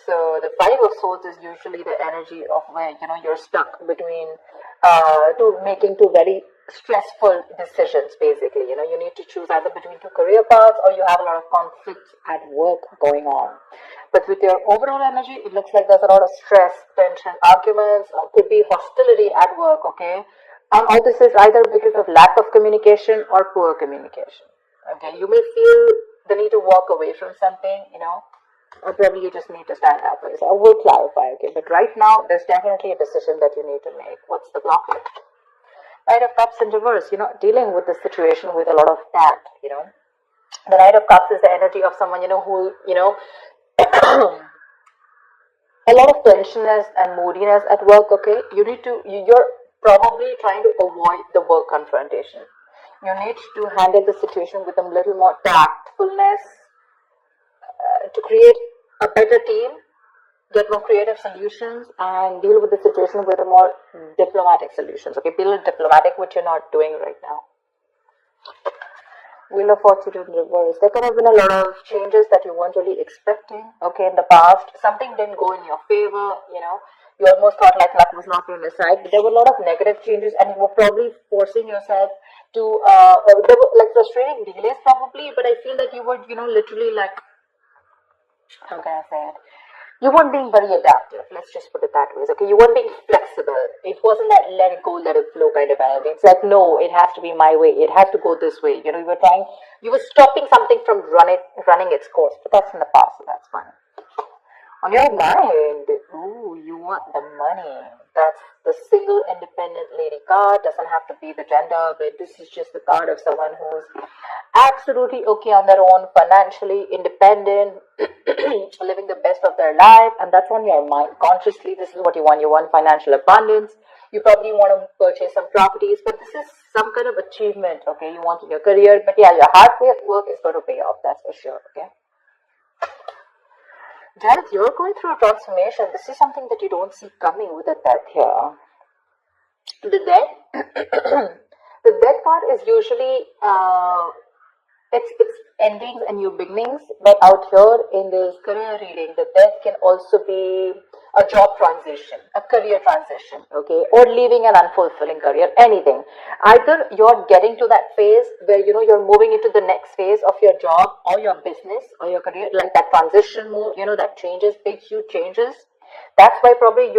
So the Five of Swords is usually the energy of where you're stuck between two making two very stressful decisions. Basically, you need to choose either between two career paths, or you have a lot of conflicts at work going on. But with your overall energy, it looks like there's a lot of stress, tension, arguments, or could be hostility at work. Okay, and all this is either because of lack of communication or poor communication. Okay, you may feel the need to walk away from something, or probably you just need to stand up. So I will clarify, okay? But right now, there's definitely a decision that you need to make. What's the blockage? Knight of Cups in reverse, dealing with the situation with a lot of tact, The Knight of Cups is the energy of someone, who, a lot of tensionness and moodiness at work, okay? You're probably trying to avoid the work confrontation. You need to handle the situation with a little more tactfulness to create a better team, get more creative solutions, and deal with the situation with a more diplomatic solutions. Okay, be a little diplomatic, which you're not doing right now. Wheel of Fortune in reverse. There could have been a lot of changes that you weren't really expecting. Okay, in the past, something didn't go in your favor. You almost thought like luck was not on your side, but there were a lot of negative changes, and you were probably forcing yourself to. There were like frustrating delays, probably. But I feel that you were, literally like, how can I say it? You weren't being very adaptive. Let's just put it that way. Okay, you weren't being flexible. It wasn't that let it go, let it flow kind of energy. It's like, no, it has to be my way. It has to go this way. You were stopping something from running its course. But that's in the past, so that's fine. On your mind, you want the money. That's the single independent lady card. Doesn't have to be the gender, but this is just the card of someone who's absolutely okay on their own, financially independent, living the best of their life, and that's on your mind. Consciously, this is what you want. You want financial abundance. You probably want to purchase some properties, but this is some kind of achievement, okay, you want in your career. But yeah, your hard work is going to pay off, that's for sure, okay? Death, you're going through a transformation. This is something that you don't see coming with a death here. The death, the death card is usually it's endings and new beginnings. But out here in this career reading, the death can also be a job transition, a career transition, okay, or leaving an unfulfilling career. Anything. Either you're getting to that phase where you're moving into the next phase of your job or your business or your career, like that transition move, that changes, big huge changes. That's why probably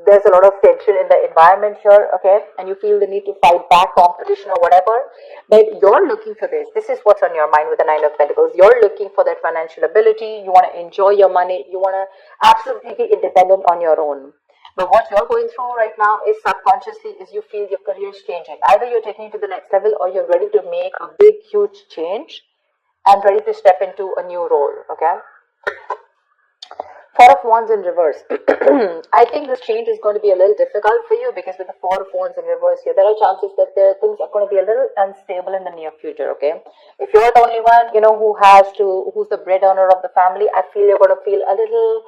there's a lot of tension in the environment here, okay, and you feel the need to fight back competition or whatever. But you're looking for this. This is what's on your mind with the Nine of Pentacles. You're looking for that financial ability. You want to enjoy your money. You want to absolutely be independent on your own. But what you're going through right now is subconsciously is you feel your career is changing. Either you're taking it to the next level, or you're ready to make a big, huge change and ready to step into a new role, okay? Four of Wands in reverse. I think this change is going to be a little difficult for you, because with the Four of Wands in reverse here, there are chances that things are going to be a little unstable in the near future, okay? If you're the only one, who's the breadwinner of the family, I feel you're going to feel a little,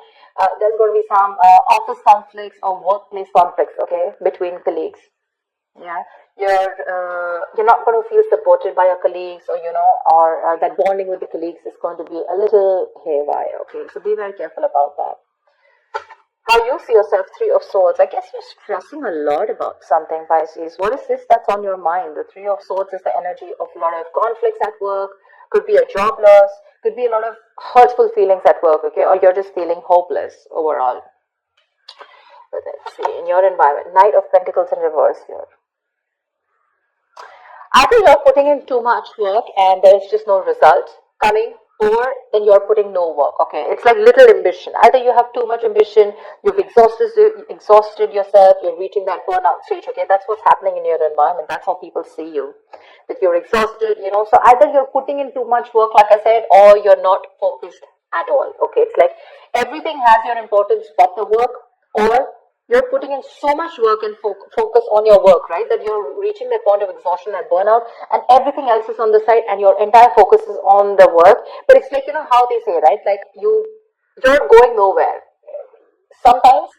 there's going to be some office conflicts or workplace conflicts, okay, between colleagues. Yeah, you're not going to feel supported by your colleagues, or that bonding with the colleagues is going to be a little haywire. Okay, so be very careful about that. How you see yourself, Three of Swords. I guess you're stressing a lot about something, Pisces. What is this that's on your mind? The Three of Swords is the energy of a lot of conflicts at work. Could be a job loss. Could be a lot of hurtful feelings at work. Okay, or you're just feeling hopeless overall. But let's see, in your environment, Knight of Pentacles in reverse here. Either you're putting in too much work and there's just no result coming, or then you're putting no work, okay? It's like little ambition. Either you have too much ambition, you've exhausted yourself, you're reaching that burnout stage, okay? That's what's happening in your environment. That's how people see you, that you're exhausted, So either you're putting in too much work, like I said, or you're not focused at all, okay? It's like everything has your importance but the work, or you're putting in so much work and focus on your work, right? That you're reaching that point of exhaustion and burnout, and everything else is on the side, and your entire focus is on the work. But it's like, how they say, right? Like you're going nowhere. Sometimes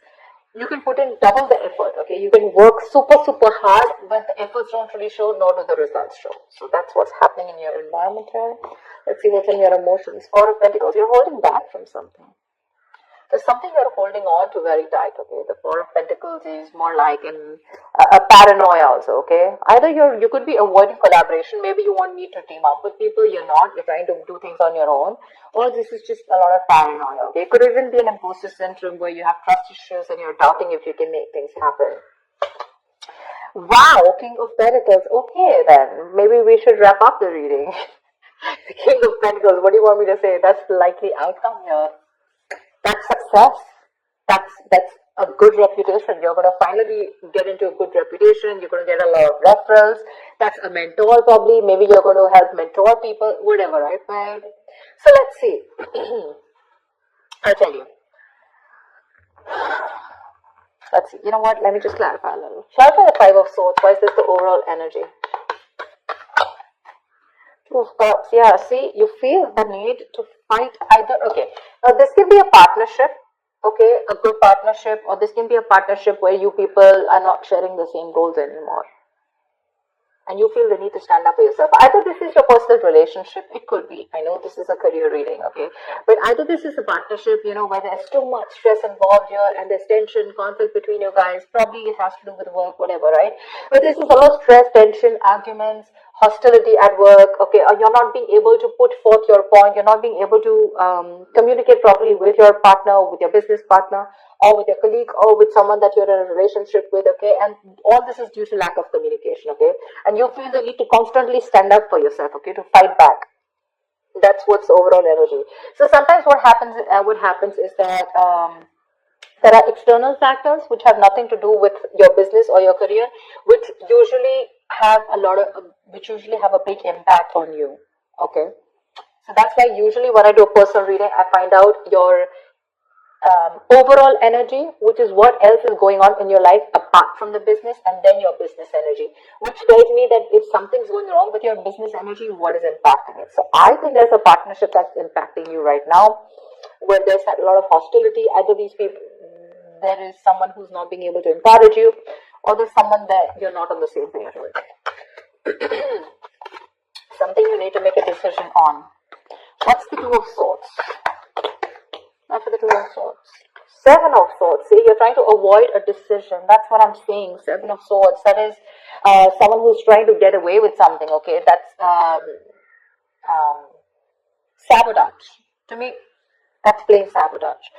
you can put in double the effort, okay? You can work super, super hard, but the efforts don't really show, nor do the results show. So that's what's happening in your environment here. Let's see what's in your emotions. Four of Pentacles, you're holding back from something. There's something you're holding on to very tight, okay? The Four of Pentacles is more like a paranoia also, okay? Either you could be avoiding collaboration, maybe you want me to team up with people, you're not, you're trying to do things on your own, or this is just a lot of paranoia, okay? It could even be an imposter syndrome where you have trust issues and you're doubting if you can make things happen. Wow, King of Pentacles. Okay, then maybe we should wrap up the reading. The King of Pentacles. What do you want me to say? That's the likely outcome here. That's success. That's a good reputation. You're going to finally get into a good reputation. You're going to get a lot of referrals. That's a mentor probably. Maybe you're going to help mentor people. Whatever, right? So let's see. I'll tell you. Let's see. You know what? Let me just clarify a little. Clarify the Five of Swords. Why is this the overall energy? Two of Cups. Yeah, see, you feel the need to fight either. Okay. Now, this can be a partnership. Okay, a good partnership, or this can be a partnership where you people are not sharing the same goals anymore. And you feel the need to stand up for yourself. Either this is your personal relationship, it could be. I know this is a career reading, okay? But either this is a partnership, where there's too much stress involved here and there's tension, conflict between you guys. Probably it has to do with work, whatever, right? But this is a lot of stress, tension, arguments, hostility at work, okay? Or you're not being able to put forth your point. You're not being able to communicate properly with your partner, with your business partner, or with your colleague, or with someone that you're in a relationship with, okay? And all this is due to lack of communication, okay? And you feel the need to constantly stand up for yourself, okay, to fight back. That's what's the overall energy. So sometimes what happens is that there are external factors which have nothing to do with your business or your career, which usually have a big impact on you, okay? So that's why usually when I do a personal reading, I find out your overall energy, which is what else is going on in your life apart from the business, and then your business energy, which tells me that if something's going wrong with your business energy, what is impacting it. So I think there's a partnership that's impacting you right now, where there's a lot of hostility. Either these people, there is someone who's not being able to encourage you, or there's someone that you're not on the same page with. Something you need to make a decision on. What's the Two of Swords? After the Two of Swords. Seven of Swords. See, you're trying to avoid a decision. That's what I'm saying. Seven of Swords. That is someone who's trying to get away with something. Okay, that's sabotage. To me, that's plain sabotage.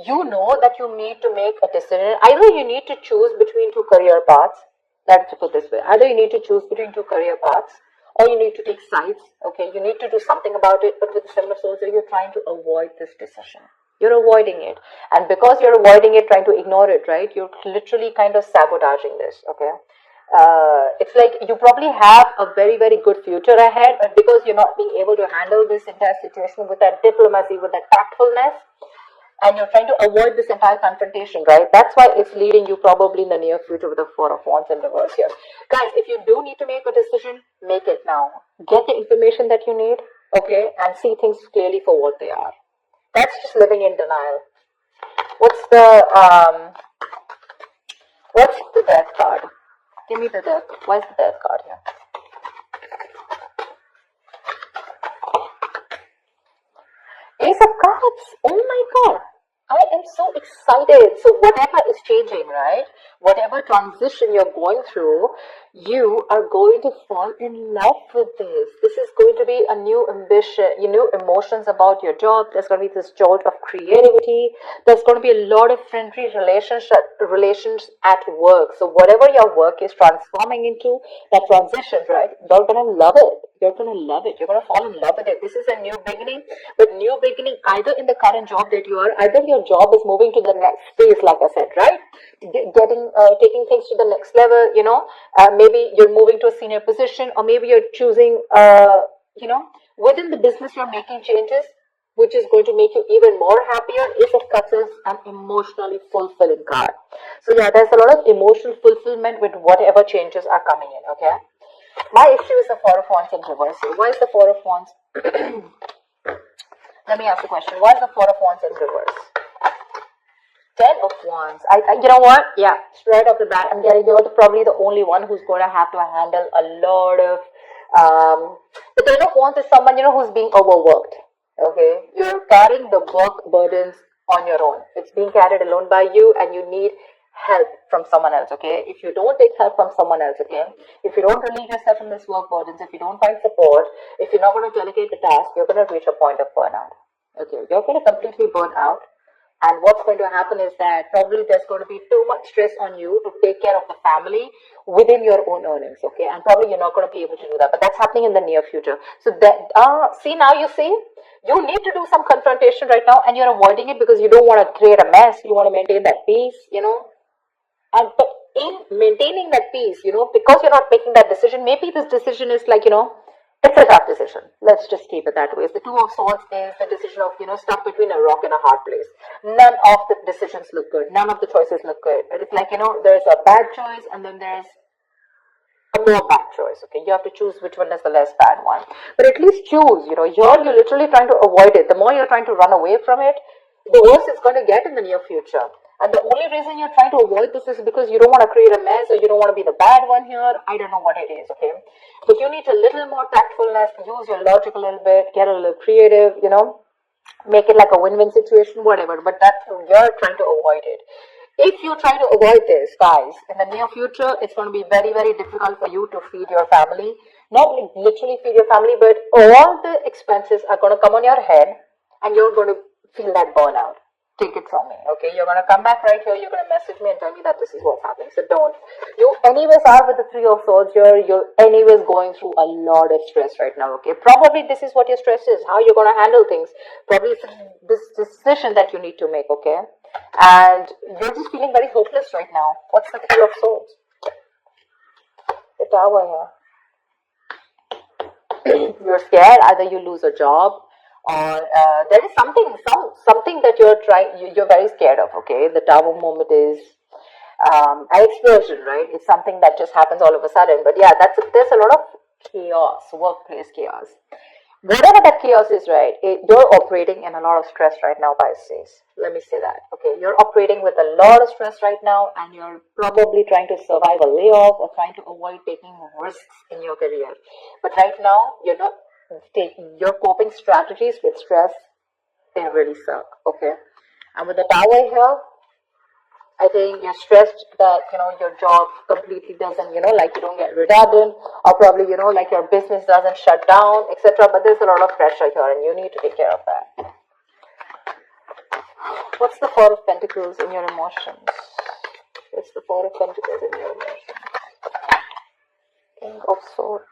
You know that you need to make a decision. Either you need to choose between two career paths. Let's put it this way. Either you need to choose between two career paths, or you need to take sides. Okay, you need to do something about it. But with the Seven of Swords, you're trying to avoid this decision. You're avoiding it. And because you're avoiding it, trying to ignore it, right? You're literally kind of sabotaging this, okay? It's like you probably have a very, very good future ahead, but because you're not being able to handle this entire situation with that diplomacy, with that tactfulness, and you're trying to avoid this entire confrontation, right? That's why it's leading you probably in the near future with the Four of Wands in reverse here. Guys, if you do need to make a decision, make it now. Get the information that you need, okay? And see things clearly for what they are. That's just living in denial. What's the Death card? Give me the Death. Why is the Death card here? Ace of Cups. Oh my God. I am so excited. So whatever is changing, right? Whatever transition you're going through, you are going to fall in love with this. This is going to be a new ambition, new emotions about your job. There's going to be this jolt of creativity. There's going to be a lot of friendly relations at work. So whatever your work is transforming into, that transition, right? You're going to love it. You're going to love it. You're going to fall in love with it. This is a new beginning. But new beginning either in the current job that you are, either your job is moving to the next phase, like I said, right? Taking things to the next level, maybe you're moving to a senior position, or maybe you're choosing, within the business you're making changes, which is going to make you even more happier. Ace of Cups is an emotionally fulfilling card. So yeah, there's a lot of emotional fulfillment with whatever changes are coming in, okay? My issue is the Four of Wands in reverse. Why is the Four of Wands? Let me ask the question. Why is the Four of Wands in reverse? Ten of Wands. You know what? Yeah, straight off the bat, I'm getting you're probably the only one who's going to have to handle a lot of. The Ten of Wands is someone who's being overworked. Okay, you're carrying the work burdens on your own. It's being carried alone by you, and you need help from someone else, okay? If you don't take help from someone else, okay? If you don't relieve yourself from this work burdens, if you don't find support, if you're not going to delegate the task, you're going to reach a point of burnout. Okay, you're going to completely burn out. And what's going to happen is that probably there's going to be too much stress on you to take care of the family within your own earnings, okay? And probably you're not going to be able to do that, but that's happening in the near future. So that, see, now you see, you need to do some confrontation right now, and you're avoiding it because you don't want to create a mess. You want to maintain that peace. And but in maintaining that peace, because you're not making that decision, maybe this decision is like, it's a tough decision. Let's just keep it that way. The Two of Swords is the decision of, stuck between a rock and a hard place. None of the decisions look good. None of the choices look good. It's like, there's a bad choice and then there's a more bad choice. Okay, you have to choose which one is the less bad one. But at least choose. You're literally trying to avoid it. The more you're trying to run away from it, the worse it's going to get in the near future. And the only reason you're trying to avoid this is because you don't want to create a mess, or you don't want to be the bad one here. I don't know what it is, okay? But you need a little more tactfulness, use your logic a little bit, get a little creative, make it like a win-win situation, whatever. But you're trying to avoid it. If you try to avoid this, guys, in the near future, it's going to be very, very difficult for you to feed your family. Not literally feed your family, but all the expenses are going to come on your head, and you're going to feel that burnout. Take it from me, okay? You're going to come back right here, you're going to message me and tell me that this is what's happening. So don't. You anyways are with the Three of Swords here. You're anyways going through a lot of stress right now, okay? Probably this is what your stress is, how you're going to handle things. Probably this decision that you need to make, okay? And you're just feeling very hopeless right now. What's the Three of Swords? The Tower here. You're scared, either you lose a job, or there is something that you're very scared of, okay? The Tower moment is an explosion, right? It's something that just happens all of a sudden. But yeah, there's a lot of chaos, workplace chaos. Whatever that chaos is, right, you're operating in a lot of stress right now, Pisces. Let me say that, okay? You're operating with a lot of stress right now, and you're probably trying to survive a layoff or trying to avoid taking risks in your career. But right now, you're not taking your coping strategies with stress. They really suck, okay? And with the Tower here, I think you're stressed that, your job completely doesn't, like you don't get redundant, or probably, like your business doesn't shut down, etc. But there's a lot of pressure here, and you need to take care of that. What's the Four of Pentacles in your emotions? What's the Four of Pentacles in your emotions? King of Swords.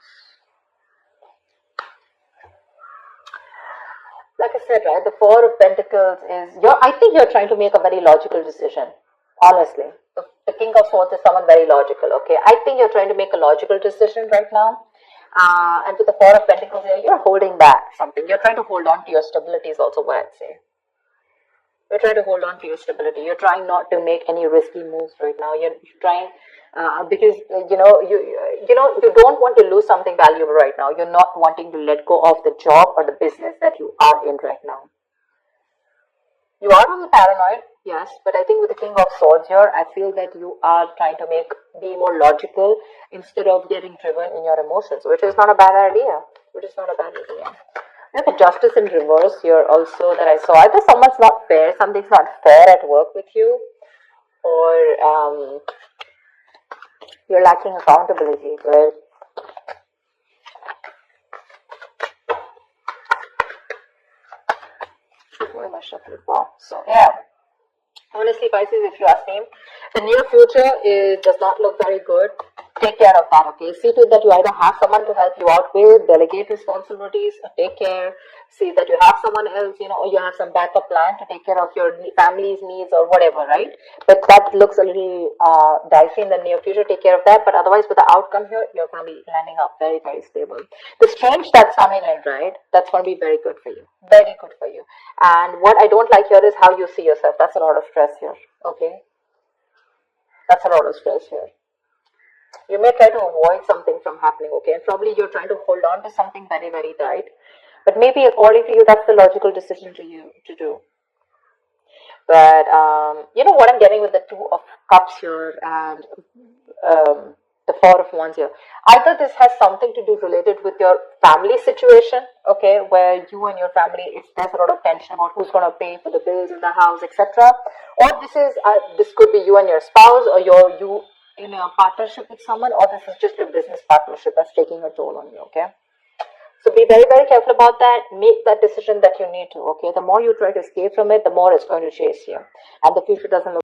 Like I said, right, the Four of Pentacles is, I think you're trying to make a very logical decision, honestly. The King of Swords is someone very logical, okay? I think you're trying to make a logical decision right now. And with the Four of Pentacles here, you're holding back something. You're trying to hold on to your stability is also what I'd say. You're trying to hold on to your stability. You're trying not to make any risky moves right now. You're trying, because, you don't want to lose something valuable right now. You're not wanting to let go of the job or the business that you are in right now. You are a little paranoid, yes, but I think with the King of Swords here, I feel that you are trying to be more logical instead of getting driven in your emotions, which is not a bad idea. There's a Justice in reverse here also that I saw. Either something's not fair at work with you, or you're lacking accountability, right? Where am I shuffling from? So yeah, honestly, Pisces, if you ask me, the near future does not look very good. Take care of that, okay? See to it that you either have someone to help you out with, delegate responsibilities, or take care. See that you have someone else, or you have some backup plan to take care of your family's needs or whatever, right? But that looks a little dicey in the near future. Take care of that. But otherwise, with the outcome here, you're going to be landing up very, very stable. The Strange that's coming in, right? That's going to be very good for you. Very good for you. And what I don't like here is how you see yourself. That's a lot of stress here, okay? That's a lot of stress here. You may try to avoid something from happening, okay? And probably you're trying to hold on to something very, very tight. But maybe according to you, that's the logical decision to do. But, what I'm getting with the Two of Cups here, and The Four of Wands here. Either this has something to do related with your family situation, okay, where you and your family, there's a lot of tension about who's going to pay for the bills in the house, etc. Or this could be you and your spouse, or you in a partnership with someone, or this is just a business partnership that's taking a toll on you, okay. So be very, very careful about that. Make that decision that you need to, okay. The more you try to escape from it, the more it's going to chase you, and the future doesn't look